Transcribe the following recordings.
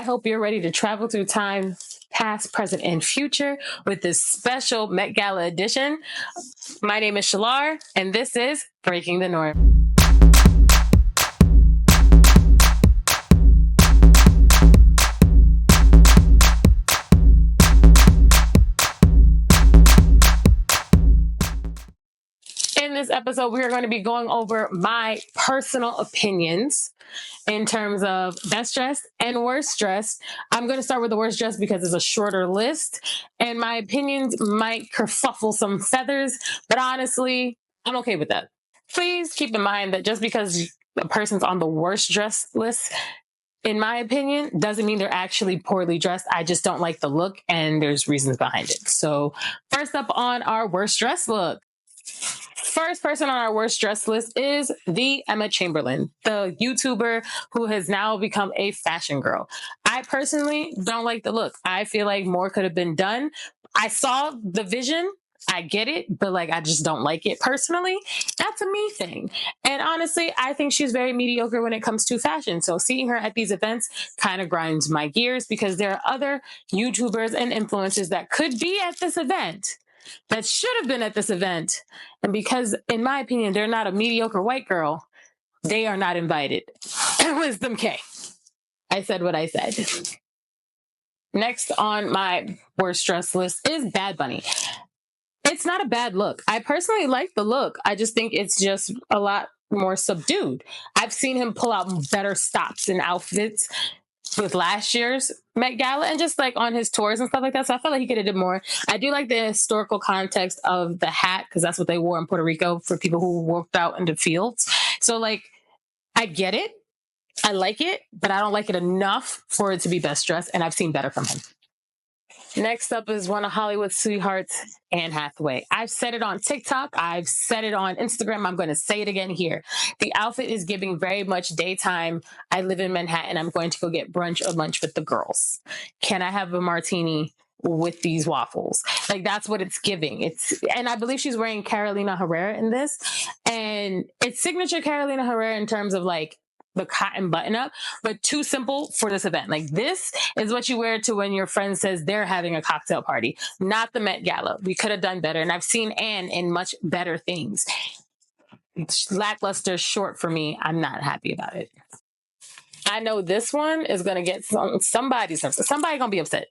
I hope you're ready to travel through time, past, present, and future with this special Met Gala edition. My name is Shalar, and this is Breaking the Norm. In this episode, we are going to be going over my personal opinions in terms of best dressed and worst dressed. I'm going to start with the worst dressed because it's a shorter list, and my opinions might kerfuffle some feathers, but honestly, I'm okay with that. Please keep in mind that just because a person's on the worst dressed list, in my opinion, doesn't mean they're actually poorly dressed. I just don't like the look, and there's reasons behind it. So first up on our worst dressed look. First person on our worst dress list is the Emma Chamberlain, the YouTuber who has now become a fashion girl. I personally don't like the look. I feel like more could have been done. I saw the vision. I get it, but I just don't like it personally. That's a me thing. And honestly, I think she's very mediocre when it comes to fashion. So seeing her at these events kind of grinds my gears because there are other YouTubers and influencers that could be at this event, that should have been at this event. And because, in my opinion, they're not a mediocre white girl, they are not invited. Wisdom K. I said what I said. Next on my worst dress list is Bad Bunny. It's not a bad look. I personally like the look. I just think it's just a lot more subdued. I've seen him pull out better stops and outfits with last year's Met Gala and just on his tours and stuff like that. So I felt like he could have did more. I do like the historical context of the hat because that's what they wore in Puerto Rico for people who worked out in the fields. So I get it. I like it, but I don't like it enough for it to be best dressed. And I've seen better from him. Next up is one of Hollywood's sweethearts, Anne Hathaway. I've said it on TikTok. I've said it on Instagram. I'm going to say it again here. The outfit is giving very much daytime. I live in Manhattan. I'm going to go get brunch or lunch with the girls. Can I have a martini with these waffles? That's what it's giving. And I believe she's wearing Carolina Herrera in this. And it's signature Carolina Herrera in terms of the cotton button up, but too simple for this event. This is what you wear to when your friend says they're having a cocktail party, not the Met Gala. We could have done better. And I've seen Anne in much better things. Lackluster, short for me. I'm not happy about it. I know this one is going to get somebody going to be upset.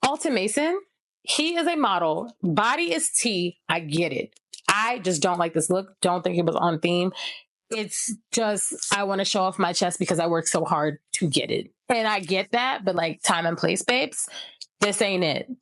Alton Mason, he is a model. Body is T. I get it. I just don't like this look. Don't think it was on theme. It's just, I want to show off my chest because I worked so hard to get it. And I get that, but time and place, babes, this ain't it.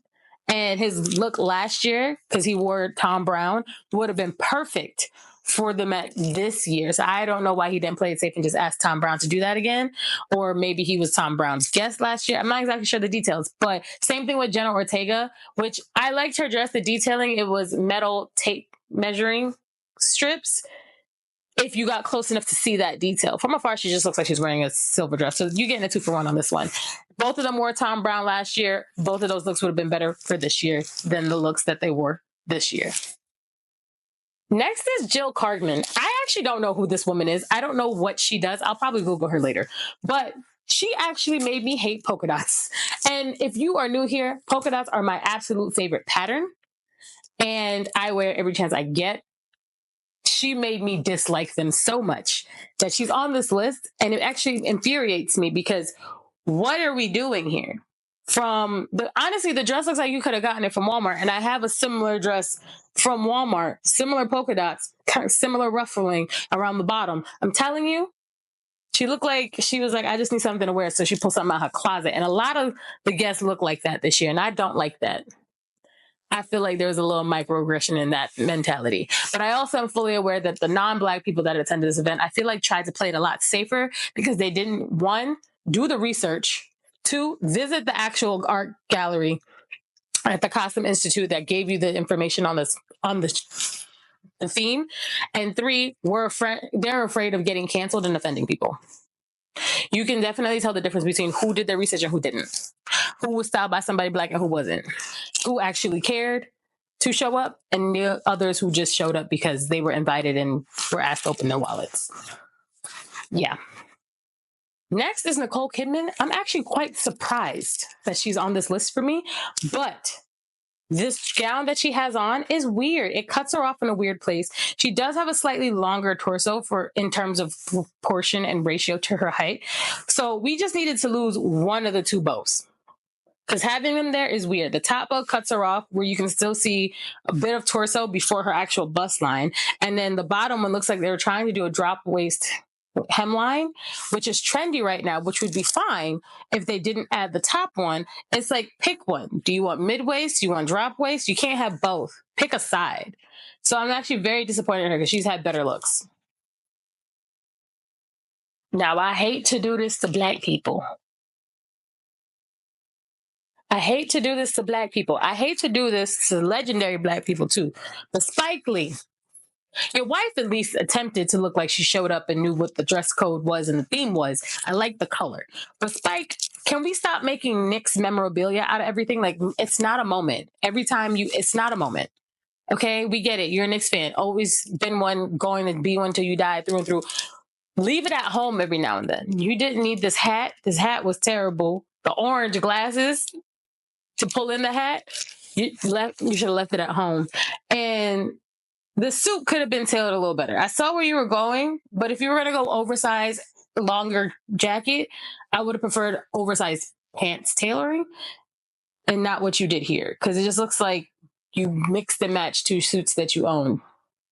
And his look last year, because he wore Tom Brown, would have been perfect for the Met this year. So I don't know why he didn't play it safe and just ask Tom Brown to do that again. Or maybe he was Tom Brown's guest last year. I'm not exactly sure the details, but same thing with Jenna Ortega, which I liked her dress. The detailing, it was metal tape measuring strips. If you got close enough to see that detail. From afar, she just looks like she's wearing a silver dress. So you're getting a 2-for-1 on this one. Both of them wore Tom Brown last year. Both of those looks would have been better for this year than the looks that they wore this year. Next is Jill Cargman. I actually don't know who this woman is. I don't know what she does. I'll probably Google her later. But she actually made me hate polka dots. And if you are new here, polka dots are my absolute favorite pattern. And I wear every chance I get. She made me dislike them so much that she's on this list, and it actually infuriates me because what are we doing here? Honestly, the dress looks like you could have gotten it from Walmart, and I have a similar dress from Walmart, similar polka dots, kind of similar ruffling around the bottom. I'm telling you, she looked like she was I just need something to wear, so she pulled something out of her closet, and a lot of the guests look like that this year, and I don't like that. I feel like there's a little microaggression in that mentality. But I also am fully aware that the non-Black people that attended this event, I feel tried to play it a lot safer because they didn't, 1, do the research, 2, visit the actual art gallery at the Costume Institute that gave you the information on the theme, and 3, they're afraid of getting canceled and offending people. You can definitely tell the difference between who did their research and who didn't. Who was styled by somebody Black and who wasn't. Who actually cared to show up, and the others who just showed up because they were invited and were asked to open their wallets. Yeah. Next is Nicole Kidman. I'm actually quite surprised that she's on this list for me, but this gown that she has on is weird. It cuts her off in a weird place. She does have a slightly longer torso for in terms of proportion and ratio to her height. So we just needed to lose one of the two bows. Because having them there is weird. The top bow cuts her off where you can still see a bit of torso before her actual bust line. And then the bottom one looks like they were trying to do a drop waist hemline, which is trendy right now, which would be fine if they didn't add the top one. It's like, pick one. Do you want mid waist? Do you want drop waist? You can't have both. Pick a side. So I'm actually very disappointed in her because she's had better looks. Now, I hate to do this to black people. I hate to do this to black people. I hate to do this to legendary black people too. But Spike Lee, your wife at least attempted to look like she showed up and knew what the dress code was and the theme was. I like the color. But Spike, can we stop making Knicks memorabilia out of everything? Like, it's not a moment. Every time it's not a moment. Okay, we get it. You're a Knicks fan. Always been one, going to be one till you die, through and through. Leave it at home every now and then. You didn't need this hat. This hat was terrible. The orange glasses to pull in the hat, you should have left it at home. And the suit could have been tailored a little better. I saw where you were going, but if you were going to go oversized, longer jacket, I would have preferred oversized pants tailoring and not what you did here. Because it just looks like you mixed and matched two suits that you own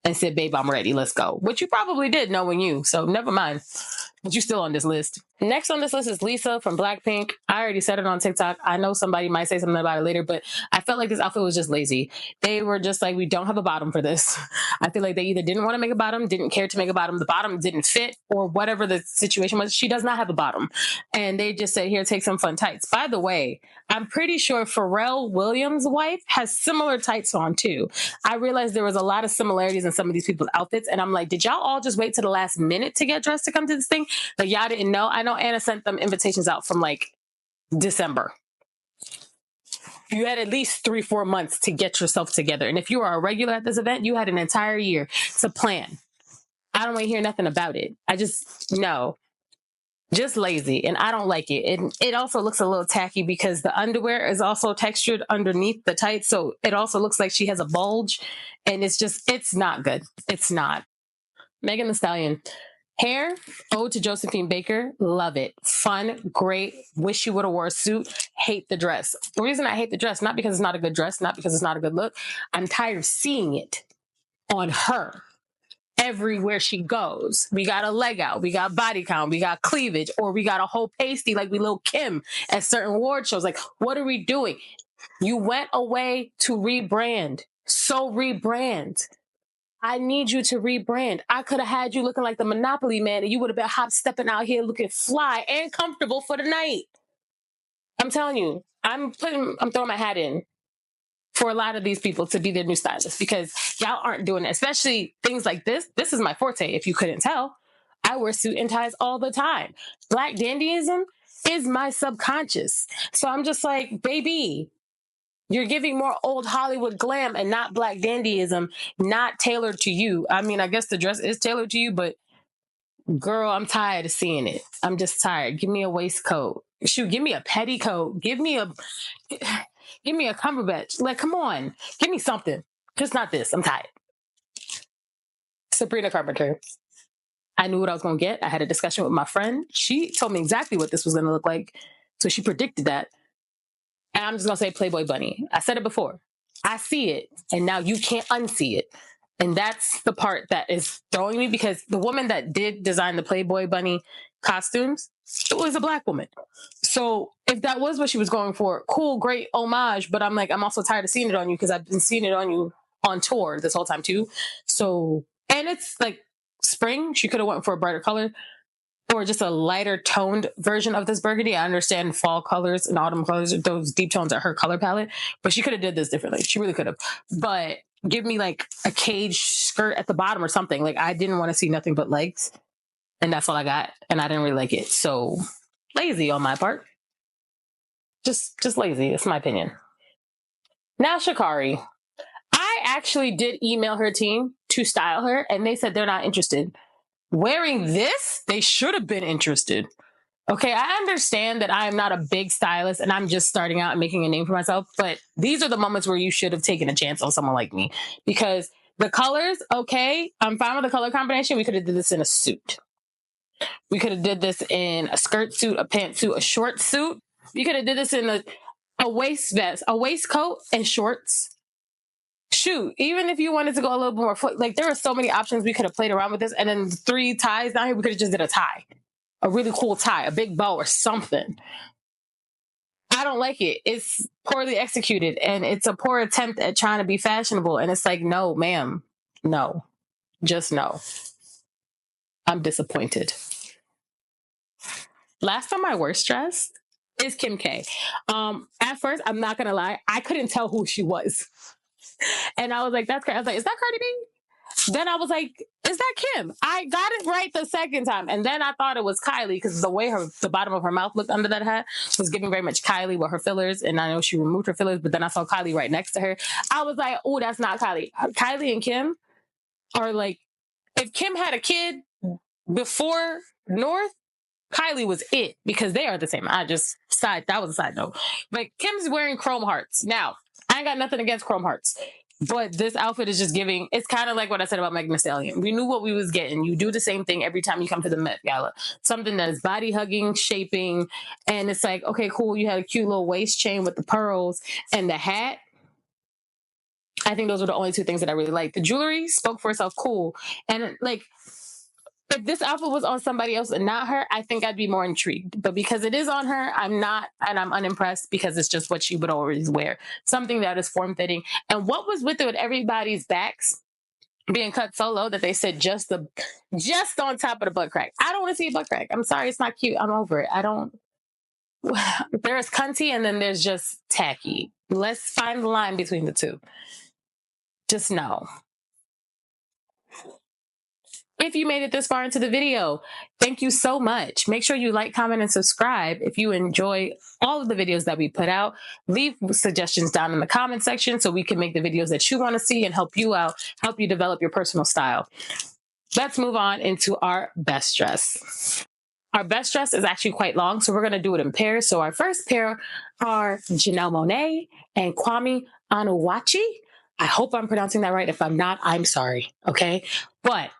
and said, babe, I'm ready. Let's go. Which you probably did knowing you. So never mind. But you're still on this list. Next on this list is Lisa from Blackpink. I already said it on TikTok. I know somebody might say something about it later, but I felt like this outfit was just lazy. They were just like, we don't have a bottom for this. I feel like they either didn't want to make a bottom, didn't care to make a bottom, the bottom didn't fit, or whatever the situation was. She does not have a bottom. And they just said, here, take some fun tights. By the way, I'm pretty sure Pharrell Williams' wife has similar tights on too. I realized there was a lot of similarities in some of these people's outfits. And I'm like, did y'all all just wait to the last minute to get dressed to come to this thing? Like, y'all didn't know. I know Anna sent them invitations out from like December. You had at least 3-4 months to get yourself together. And if you are a regular at this event, you had an entire year to plan. I don't want to hear nothing about it. I just, no. Just lazy, and I don't like it. It also looks a little tacky because the underwear is also textured underneath the tights, so it also looks like she has a bulge, and it's not good. It's not. Megan Thee Stallion. Hair, Ode to Josephine Baker, love it. Fun, great. Wish you would have wore a suit. Hate the dress. The reason I hate the dress, not because it's not a good dress, not because it's not a good look. I'm tired of seeing it on her. Everywhere she goes, we got a leg out, we got body count, we got cleavage, or we got a whole pasty like we Lil' Kim at certain award shows. Like, what are we doing? You went away to rebrand. So rebrand. I need you to rebrand. I could have had you looking like the Monopoly man, and you would have been hop stepping out here looking fly and comfortable for the night. I'm telling you, I'm throwing my hat in for a lot of these people to be their new stylists because y'all aren't doing it, especially things like this. This is my forte, if you couldn't tell. I wear suit and ties all the time. Black dandyism is my subconscious. So I'm just like, baby, you're giving more old Hollywood glam and not black dandyism, not tailored to you. I mean, I guess the dress is tailored to you, but girl, I'm tired of seeing it. I'm just tired. Give me a waistcoat. Shoot, give me a petticoat. Give me a Cumberbatch. Like, come on. Give me something. Just not this. I'm tired. Sabrina Carpenter. I knew what I was going to get. I had a discussion with my friend. She told me exactly what this was going to look like. So she predicted that. And I'm just going to say Playboy Bunny. I said it before. I see it. And now you can't unsee it. And that's the part that is throwing me because the woman that did design the Playboy Bunny costumes, it was a black woman. So if that was what she was going for, cool, great homage. But I'm like, I'm also tired of seeing it on you because I've been seeing it on you on tour this whole time too. So, and it's like spring. She could have went for a brighter color or just a lighter toned version of this burgundy. I understand fall colors and autumn colors, those deep tones are her color palette, but she could have did this differently. She really could have. But give me like a cage skirt at the bottom or something. Like I didn't want to see nothing but legs. And that's all I got. And I didn't really like it. So lazy on my part. Just lazy. That's my opinion. Now, Sha'Carri. I actually did email her team to style her, and they said they're not interested. Wearing this, they should have been interested. Okay, I understand that I am not a big stylist and I'm just starting out and making a name for myself, but these are the moments where you should have taken a chance on someone like me, because the colors, okay, I'm fine with the color combination. We could have did this in a suit. We could have did this in a skirt suit, a pantsuit, a short suit. We could have did this in a waist vest, a waistcoat, and shorts. Shoot, even if you wanted to go a little more, like there are so many options we could have played around with this. And then 3 ties down here, we could have just did a tie, a really cool tie, a big bow or something. I don't like it. It's poorly executed and it's a poor attempt at trying to be fashionable. And it's like, no, ma'am, no, just no. I'm disappointed. Last on my worst dress is Kim K. At first, I'm not gonna lie, I couldn't tell who she was. And I was like, that's crazy. I was like, is that Cardi B? Then I was like, is that Kim? I got it right the second time. And then I thought it was Kylie because the way the bottom of her mouth looked under that hat was giving very much Kylie with her fillers. And I know she removed her fillers, but then I saw Kylie right next to her. I was like, oh, that's not Kylie. Kylie and Kim are like, if Kim had a kid before North, Kylie was it because they are the same. That was a side note. But Kim's wearing chrome hearts. Now, I ain't got nothing against chrome hearts. But this outfit is just giving, it's kind of like what I said about Megan Thee Stallion. We knew what we was getting. You do the same thing every time you come to the Met Gala. Something that is body hugging, shaping, and it's like, okay, cool. You had a cute little waist chain with the pearls and the hat. I think those were the only 2 things that I really liked. The jewelry spoke for itself, cool. And like, if this outfit was on somebody else and not her, I think I'd be more intrigued. But because it is on her, I'm not, and I'm unimpressed because it's just what she would always wear. Something that is form-fitting. And what was with it with everybody's backs being cut so low that they said just on top of the butt crack. I don't want to see a butt crack. I'm sorry, it's not cute. I'm over it. I don't. There's cunty and then there's just tacky. Let's find the line between the two. Just no. If you made it this far into the video, thank you so much. Make sure you like, comment, and subscribe if you enjoy all of the videos that we put out. Leave suggestions down in the comment section so we can make the videos that you want to see and help you out, help you develop your personal style. Let's move on into our best dress. Our best dress is actually quite long, so we're going to do it in pairs. So our first pair are Janelle Monáe and Kwame Onwuachi. I hope I'm pronouncing that right. If I'm not, I'm sorry. Okay. But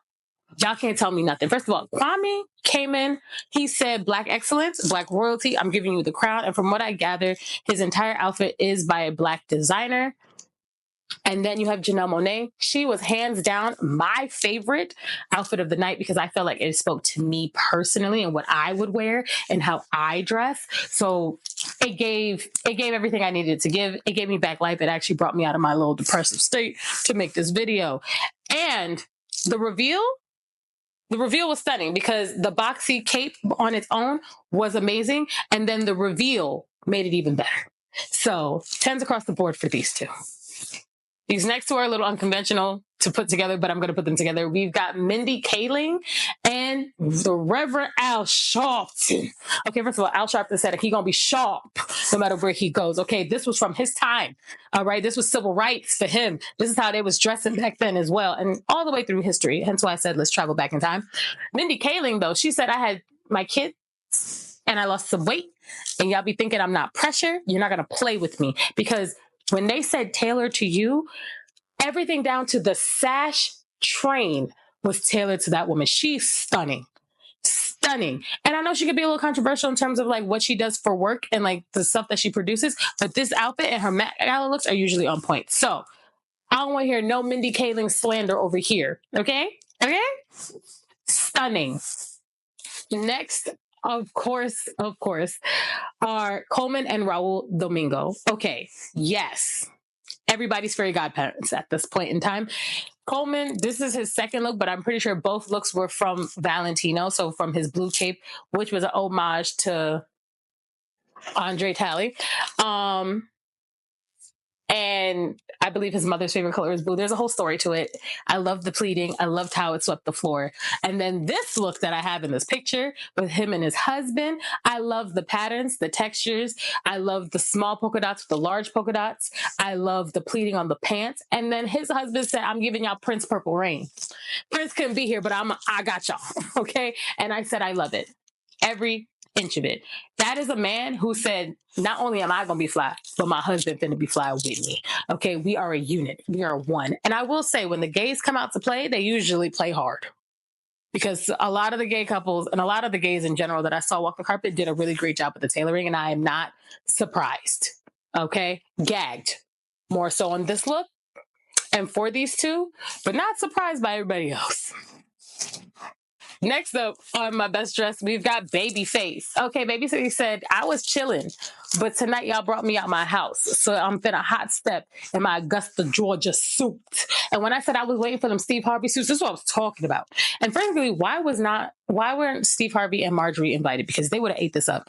y'all can't tell me nothing. First of all, Kwame came in. He said, Black excellence, Black royalty. I'm giving you the crown. And from what I gather, his entire outfit is by a Black designer. And then you have Janelle Monáe. She was hands down my favorite outfit of the night because I felt like it spoke to me personally and what I would wear and how I dress. So it gave everything I needed to give. It gave me back life. It actually brought me out of my little depressive state to make this video. And the reveal was stunning because the boxy cape on its own was amazing. And then the reveal made it even better. So 10s across the board for these 2. These next 2 are a little unconventional to put together, but I'm going to put them together. We've got Mindy Kaling and the Reverend Al Sharpton. Okay, first of all, Al Sharpton said he's going to be sharp no matter where he goes. Okay, this was from his time. All right, this was civil rights for him. This is how they was dressing back then as well, and all the way through history. Hence why I said let's travel back in time. Mindy Kaling, though, she said, I had my kids and I lost some weight, and y'all be thinking I'm not pressure. You're not going to play with me because when they said tailored to you, everything down to the sash train was tailored to that woman. She's stunning. Stunning. And I know she could be a little controversial in terms of like what she does for work and like the stuff that she produces, but this outfit and her Met Gala looks are usually on point. So I don't want to hear no Mindy Kaling slander over here. Okay? Okay? Stunning. Next, of course, are Coleman and Raul Domingo. Okay, yes. Everybody's fairy godparents at this point in time. Coleman, this is his second look, but I'm pretty sure both looks were from Valentino. So from his blue cape, which was an homage to Andre Talley. And I believe his mother's favorite color is blue. There's a whole story to it. I love the pleating. I loved how it swept the floor. And then this look that I have in this picture with him and his husband, I love the patterns, the textures. I love the small polka dots with the large polka dots. I love the pleating on the pants. And then his husband said, I'm giving y'all Prince Purple Rain. Prince couldn't be here, but I got y'all. Okay. And I said, I love it. Every inch of it. That is a man who said, not only am I going to be fly, but my husband finna be fly with me. Okay, we are a unit. We are one. And I will say, when the gays come out to play, they usually play hard. Because a lot of the gay couples and a lot of the gays in general that I saw walk the carpet did a really great job with the tailoring, and I am not surprised. Okay, gagged more so on this look and for these two, but not surprised by everybody else. Next up on my best dress, we've got Babyface. Okay, Babyface said, I was chilling, but tonight y'all brought me out my house. So I'm finna hot step in my Augusta, Georgia suit. And when I said I was waiting for them Steve Harvey suits, this is what I was talking about. And frankly, why weren't Steve Harvey and Marjorie invited? Because they would have ate this up.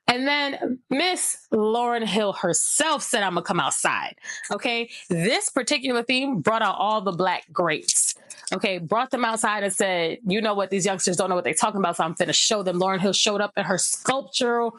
And then Miss Lauryn Hill herself said, I'm gonna come outside. Okay, this particular theme brought out all the black greats. Okay, brought them outside and said, you know what, these youngsters don't know what they're talking about, so I'm finna show them. Lauryn Hill showed up in her sculptural,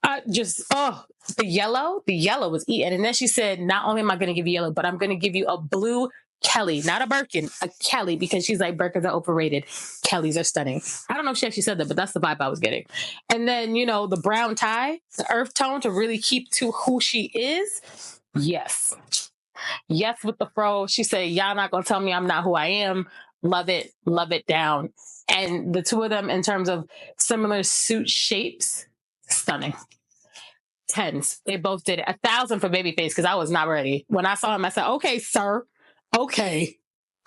the yellow was eaten. And then she said, not only am I going to give you yellow, but I'm going to give you a blue Kelly, not a Birkin, a Kelly, because she's like, Birkins are overrated. Kellys are stunning. I don't know if she actually said that, but that's the vibe I was getting. And then, the brown tie, the earth tone to really keep to who she is. Yes. Yes, with the fro. She said, y'all not going to tell me I'm not who I am. Love it down. And the two of them, in terms of similar suit shapes, stunning. 10s. They both did it. 1,000 for Babyface, because I was not ready. When I saw him, I said, okay, sir. Okay.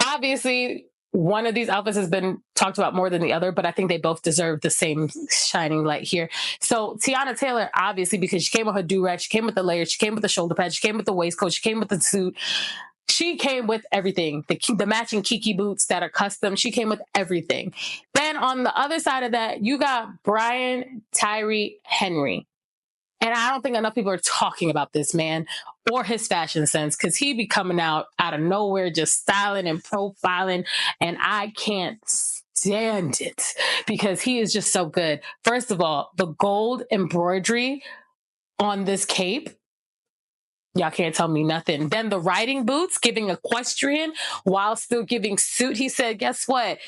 Obviously, one of these outfits has been talked about more than the other, but I think they both deserve the same shining light here. So Tiana Taylor, obviously, because she came with her do-rag, she came with the layers, she came with the shoulder pads, she came with the waistcoat, she came with the suit. She came with everything. The matching Kiki boots that are custom. She came with everything. Then on the other side of that, you got Brian Tyree Henry. And I don't think enough people are talking about this man or his fashion sense, because he be coming out of nowhere, just styling and profiling. And I can't stand it because he is just so good. First of all, the gold embroidery on this cape, y'all can't tell me nothing. Then the riding boots giving equestrian while still giving suit. He said, guess what?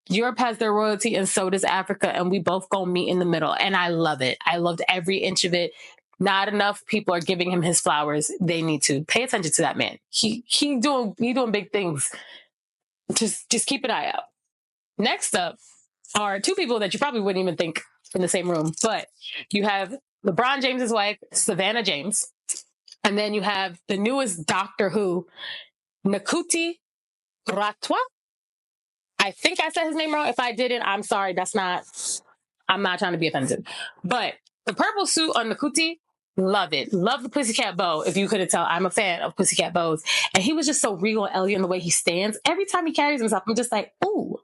Europe has their royalty and so does Africa, and we both gonna meet in the middle. And I love it. I loved every inch of it. Not enough people are giving him his flowers. They need to pay attention to that man. He doing big things. Just keep an eye out. Next up are two people that you probably wouldn't even think in the same room, but you have LeBron James's wife, Savannah James, and then you have the newest Doctor Who, Nakuti Ratwa. I think I said his name wrong. If I didn't, I'm sorry. I'm not trying to be offensive. But the purple suit on Nakuti, love it. Love the Pussycat Bow. If you couldn't tell, I'm a fan of Pussycat Bows. And he was just so regal and elegant in the way he stands. Every time he carries himself, I'm just like, ooh,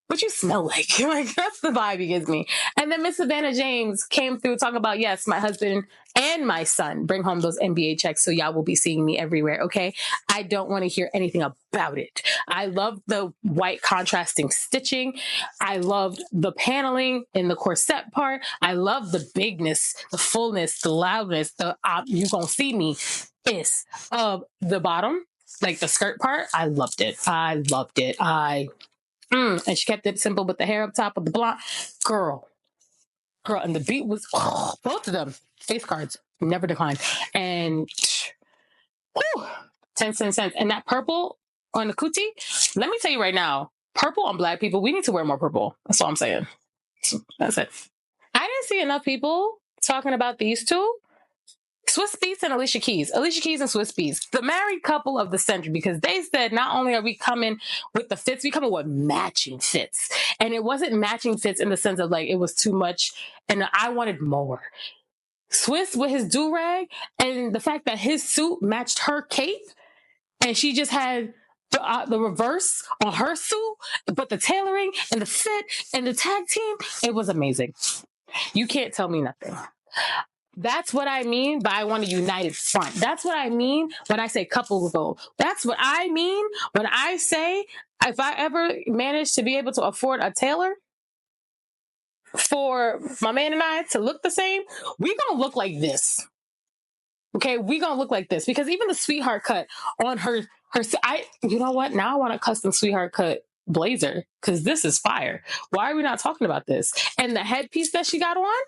what you smell like? Like, that's the vibe he gives me. And then Miss Savannah James came through talking about, yes, my husband and my son bring home those NBA checks, so y'all will be seeing me everywhere, okay? I don't want to hear anything about it. I love the white contrasting stitching. I loved the paneling in the corset part. I love the bigness, the fullness, the loudness, the you gonna see me is of the bottom, like the skirt part. I loved it. And she kept it simple with the hair up top with the blonde. Girl. And the beat was, both of them, face cards, never declined. And, 10 cents. And that purple on the cootie, let me tell you right now, purple on black people, we need to wear more purple. That's all I'm saying. That's it. I didn't see enough people talking about these two. Swiss Beats and Alicia Keys. Alicia Keys and Swiss Beats, the married couple of the century, because they said not only are we coming with the fits, we coming with matching fits. And it wasn't matching fits in the sense of like it was too much and I wanted more. Swiss with his do-rag and the fact that his suit matched her cape and she just had the reverse on her suit, but the tailoring and the fit and the tag team, it was amazing. You can't tell me nothing. That's what I mean by I want a united front. That's what I mean when I say couple goal. That's what I mean when I say if I ever manage to be able to afford a tailor for my man and I to look the same, we gonna look like this. Okay, we gonna look like this because even the sweetheart cut on her, you know what? Now I want a custom sweetheart cut blazer because this is fire. Why are we not talking about this? And the headpiece that she got on,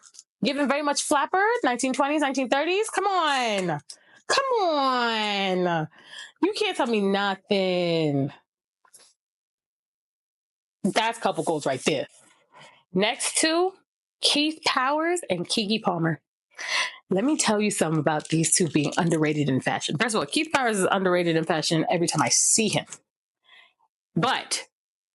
giving very much flapper, 1920s, 1930s. Come on. Come on. You can't tell me nothing. That's couple goals right there. Next to Keith Powers and Keke Palmer. Let me tell you something about these two being underrated in fashion. First of all, Keith Powers is underrated in fashion every time I see him. But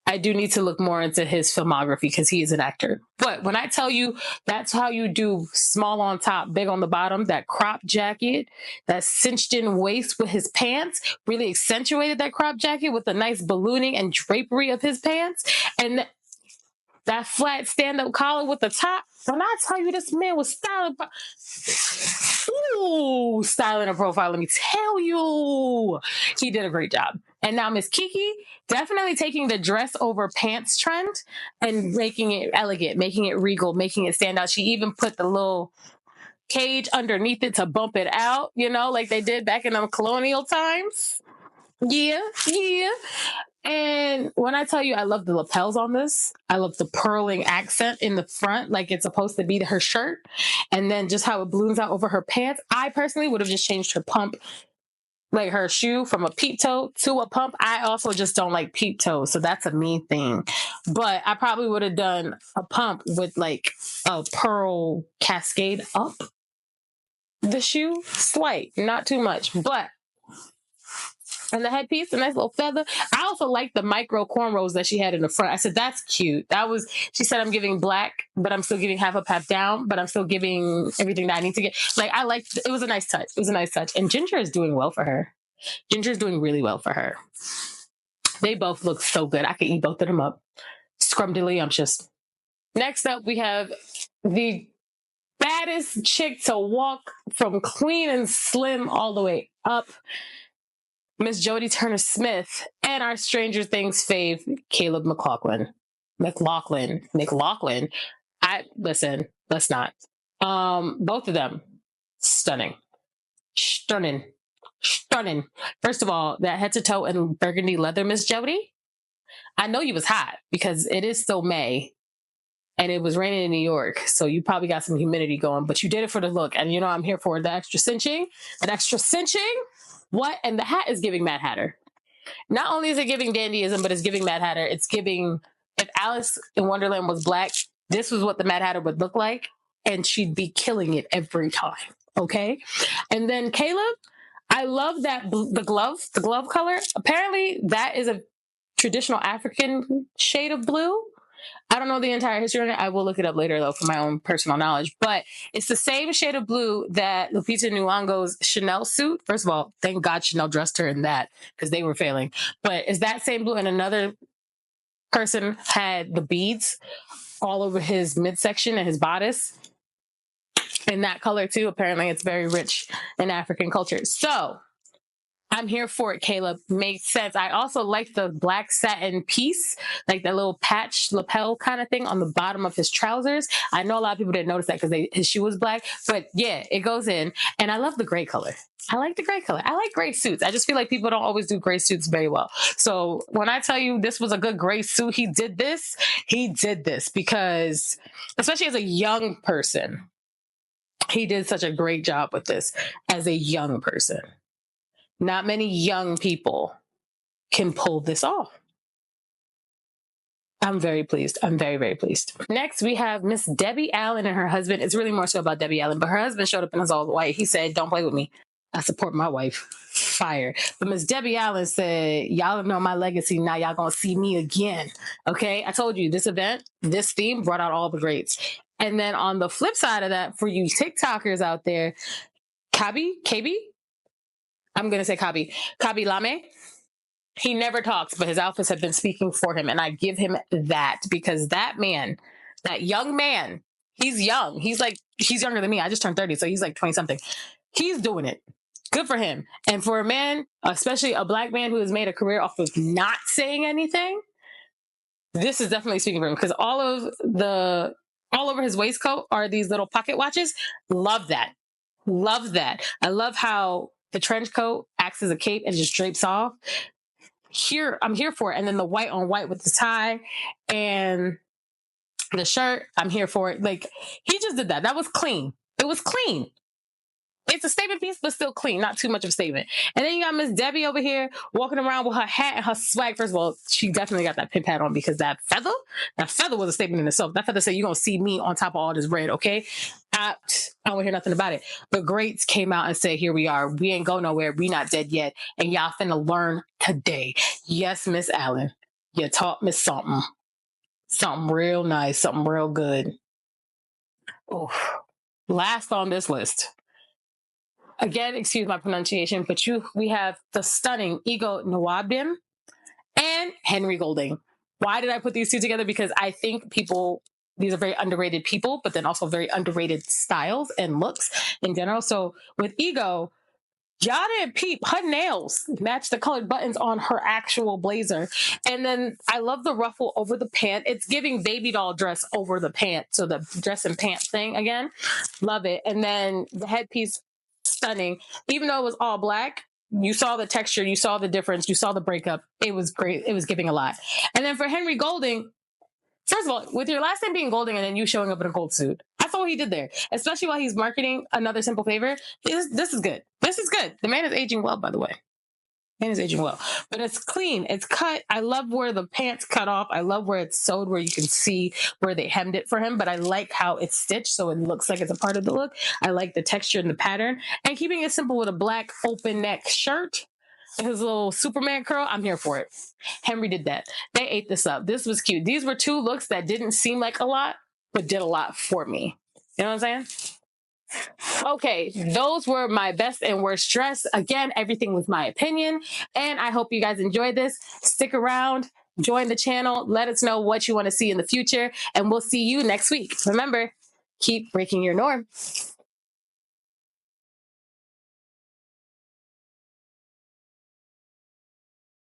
I do need to look more into his filmography because he is an actor. But when I tell you that's how you do small on top, big on the bottom, that crop jacket, that cinched in waist with his pants, really accentuated that crop jacket with the nice ballooning and drapery of his pants. And that flat stand-up collar with the top. When I tell you this man was styling, styling a profile, let me tell you, he did a great job. And now Miss Keke, definitely taking the dress over pants trend and making it elegant, making it regal, making it stand out. She even put the little cage underneath it to bump it out, like they did back in them colonial times. Yeah. And when I tell you I love the lapels on this, I love the purling accent in the front, like it's supposed to be her shirt, and then just how it balloons out over her pants. I personally would have just changed her pump, like her shoe, from a peep toe to a pump. I also just don't like peep toes, so that's a me thing. But I probably would have done a pump with like a pearl cascade up the shoe, slight, not too much, but. And the headpiece, a nice little feather. I also like the micro cornrows that she had in the front. I said, that's cute. She said, I'm giving black, but I'm still giving half up, half down, but I'm still giving everything that I need to get. It was a nice touch. It was a nice touch. And Ginger is doing well for her. Ginger is doing really well for her. They both look so good. I could eat both of them up. Scrumdiddlyumptious. Next up, we have the baddest chick to walk from clean and slim all the way up, Miss Jodie Turner-Smith, and our Stranger Things fave, Caleb McLaughlin. Listen, let's not. Both of them, stunning. First of all, that head to toe in burgundy leather, Miss Jodie. I know you was hot because it is still May and it was raining in New York. So you probably got some humidity going, but you did it for the look. And I'm here for the extra cinching. What? And the hat is giving Mad Hatter. Not only is it giving dandyism, but it's giving Mad Hatter. It's giving, if Alice in Wonderland was black, this was what the Mad Hatter would look like. And she'd be killing it every time. Okay. And then Caleb, I love that the glove color. Apparently that is a traditional African shade of blue. I don't know the entire history on it. I will look it up later, though, for my own personal knowledge. But it's the same shade of blue that Lupita Nyong'o's Chanel suit. First of all, thank God Chanel dressed her in that because they were failing. But it's that same blue, and another person had the beads all over his midsection and his bodice in that color, too. Apparently, it's very rich in African culture. So I'm here for it, Caleb. Makes sense. I also like the black satin piece, like that little patch lapel kind of thing on the bottom of his trousers. I know a lot of people didn't notice that because his shoe was black, but yeah, it goes in. And I love the gray color. I like the gray color. I like gray suits. I just feel like people don't always do gray suits very well. So when I tell you this was a good gray suit, he did this because, especially as a young person, he did such a great job with this as a young person. Not many young people can pull this off. I'm very pleased. I'm very, very pleased. Next, we have Miss Debbie Allen and her husband. It's really more so about Debbie Allen, but her husband showed up in his all white. He said, don't play with me. I support my wife. Fire. But Miss Debbie Allen said, y'all know my legacy. Now y'all gonna see me again. Okay? I told you, this event, this theme brought out all the greats. And then on the flip side of that, for you TikTokers out there, KB, I'm going to say Kabi Lame. He never talks, but his outfits have been speaking for him. And I give him that because that man, that young man, he's young. He's younger than me. I just turned 30. So he's like 20 something. He's doing it. Good for him. And for a man, especially a black man who has made a career off of not saying anything, this is definitely speaking for him because all over his waistcoat are these little pocket watches. Love that. I love how the trench coat acts as a cape and just drapes off. I'm here for it. And then the white on white with the tie and the shirt, I'm here for it. Like, he just did that. That was clean. It was clean. It's a statement piece, but still clean. Not too much of a statement. And then you got Miss Debbie over here walking around with her hat and her swag. First of all, she definitely got that pimp hat on because that feather was a statement in itself. That feather said, you're going to see me on top of all this red, okay? I don't want to hear nothing about it. The greats came out and said, here we are. We ain't go nowhere. We not dead yet. And y'all finna learn today. Yes, Miss Allen, you taught me something. Something real nice. Something real good. Oh, last on this list. Again, excuse my pronunciation, but we have the stunning Ego Nwabim and Henry Golding. Why did I put these two together? Because I think these are very underrated people, but then also very underrated styles and looks in general. So with Ego, y'all didn't peep. Her nails match the colored buttons on her actual blazer. And then I love the ruffle over the pant. It's giving baby doll dress over the pant. So the dress and pant thing again. Love it. And then the headpiece, stunning. Even though it was all black, you saw the texture, you saw the difference, you saw the breakup. It was great. It was giving a lot. And then for Henry Golding, first of all, with your last name being Golding and then you showing up in a gold suit, I saw what he did there, especially while he's marketing Another Simple Favor. This is good. This is good. The man is aging well, by the way. Man is aging well, but it's clean. It's cut. I love where the pants cut off. I love where it's sewed, where you can see where they hemmed it for him, but I like how it's stitched. So it looks like it's a part of the look. I like the texture and the pattern, and keeping it simple with a black open neck shirt and his little Superman curl. I'm here for it. Henry did that. They ate this up. This was cute. These were two looks that didn't seem like a lot, but did a lot for me. You know what I'm saying? Okay, those were my best and worst dress. Again, everything was my opinion, and I hope you guys enjoyed this. Stick around, join the channel, let us know what you want to see in the future, and we'll see you next week. Remember, keep breaking your norm.